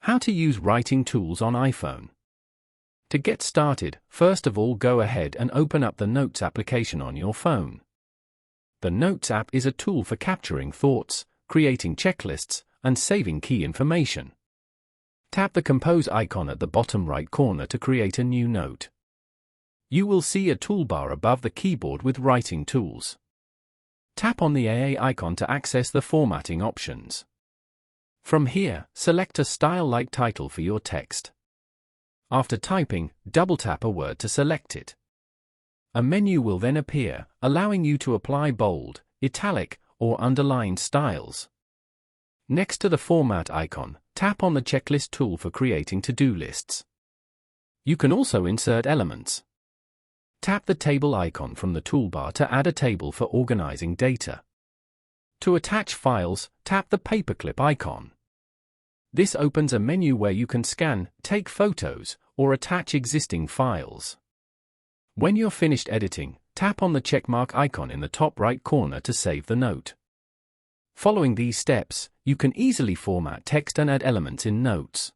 How to use writing tools on iPhone. To get started, first of all go ahead and open up the Notes application on your phone. The Notes app is a tool for capturing thoughts, creating checklists, and saving key information. Tap the Compose icon at the bottom right corner to create a new note. You will see a toolbar above the keyboard with writing tools. Tap on the AA icon to access the formatting options. From here, select a style-like title for your text. After typing, double-tap a word to select it. A menu will then appear, allowing you to apply bold, italic, or underlined styles. Next to the Format icon, tap on the Checklist tool for creating to-do lists. You can also insert elements. Tap the Table icon from the toolbar to add a table for organizing data. To attach files, tap the Paperclip icon. This opens a menu where you can scan, take photos, or attach existing files. When you're finished editing, tap on the checkmark icon in the top right corner to save the note. Following these steps, you can easily format text and add elements in Notes.